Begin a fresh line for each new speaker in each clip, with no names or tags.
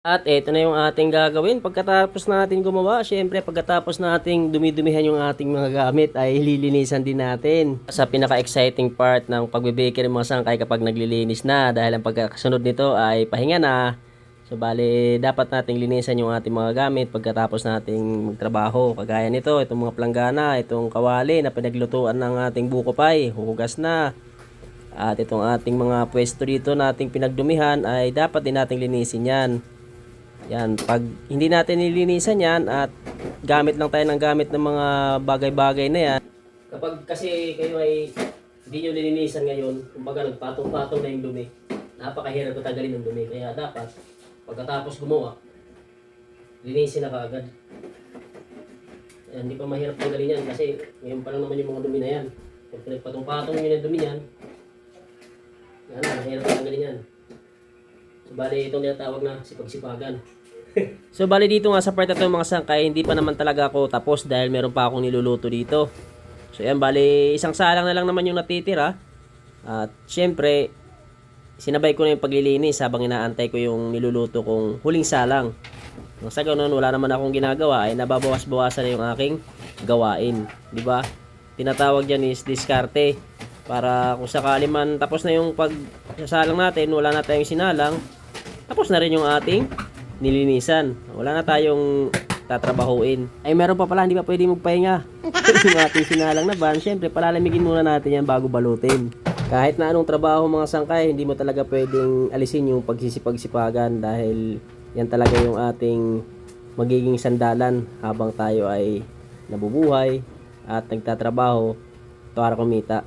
At ito na yung ating gagawin pagkatapos natin gumawa. Syempre pagkatapos nating dumidumihan yung ating mga gamit ay lilinisan din natin. Sa pinaka-exciting part ng pagbe-bakery mga sangkay kapag naglilinis na, dahil ang pagkasunod nito ay pahinga na. So bali dapat nating linisan yung ating mga gamit pagkatapos nating magtrabaho. Kagaya nito, itong mga planggana, itong kawali na pinaglutuan ng ating buko pie, huhugas na. At itong ating mga pwesto dito nating pinagdumihan ay dapat din nating linisin yan. Yan, pag hindi natin nilinisan yan at gamit lang tayo ng gamit ng mga bagay-bagay na yan. Kapag kasi kayo ay hindi nyo nilinisan ngayon, kumbaga nagpatong-patong na yung dumi, napakahirap tanggalin ng dumi. Kaya dapat, pagkatapos gumawa, linisin na kaagad. Hindi pa mahirap tanggalin yan kasi ngayon pa lang naman yung mga dumi na yan. Pag nagpatong-patong nyo ng dumi yan, yan, mahirap tanggalin yan. So, bali itong tinatawag na sipag-sipagan. So bali dito nga sa part na to mga sangkay, hindi pa naman talaga ako tapos dahil meron pa akong niluluto dito. So yan, bali isang salang na lang naman yung natitira. At syempre, sinabay ko na yung paglilinis habang inaantay ko yung niluluto kong huling salang. Nang sa ganun, wala naman akong ginagawa ay nababawas-bawasan na yung aking gawain. Diba? Tinatawag dyan is diskarte. Para kung sakali man tapos na yung pagsasalang natin, wala na tayong sinalang, tapos na rin yung ating nilinisan. Wala na tayong tatrabahuin. Ay meron pa pala, hindi pa pwede magpahinga. Yung ating sinalang na ban, syempre palalamigin muna natin yan bago balutin. Kahit na anong trabaho mga sangkay, hindi mo talaga pwedeng alisin yung pagsisipag-sipagan dahil yan talaga yung ating magiging sandalan habang tayo ay nabubuhay at nagtatrabaho para kumita.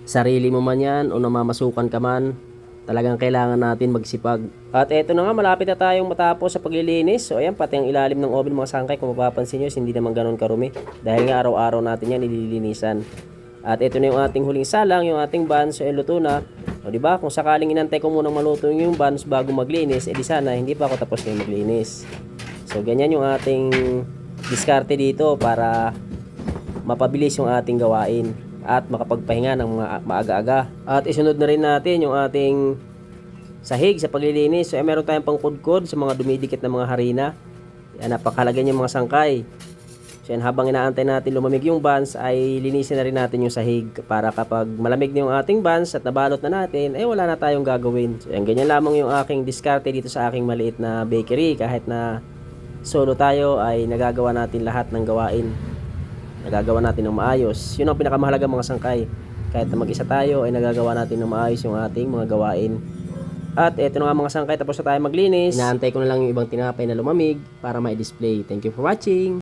Sarili mo man yan o namamasukan ka man, talagang kailangan natin magsipag. At eto na nga, malapit na tayong matapos sa paglilinis. So ayan, pati ang ilalim ng oven mga sangkay, kung mapapansin nyo, hindi naman ganun karumi. Dahil nga araw-araw natin yan nililinisan. At eto na yung ating huling salang, yung ating buns, so luto na. O diba, kung sakaling inantay ko munang maluto yung buns bago maglinis, edi sana hindi pa ako tapos na yung maglinis. So ganyan yung ating diskarte dito para mapabilis yung ating gawain at makapagpahinga ng mga maaga-aga. At isunod na rin natin yung ating sahig sa paglilinis. So meron tayong pangkudkod sa mga dumidikit na mga harina. Yan, napakahalaga niya mga sangkay. So yan, habang inaantay natin lumamig yung buns ay linisin na rin natin yung sahig para kapag malamig na yung ating buns at nabalot na natin ay wala na tayong gagawin. So yan, ganyan lamang yung aking diskarte dito sa aking maliit na bakery. Kahit na solo tayo ay nagagawa natin lahat ng gawain. Nagagawa natin ng maayos. Yun ang pinakamahalaga mga sangkay. Kahit na mag-isa tayo ay nagagawa natin ng maayos yung ating mga gawain. At eto na nga mga sangkay, tapos na tayo maglinis. Inaantay ko na lang yung ibang tinapay na lumamig para ma-display. Thank you for watching!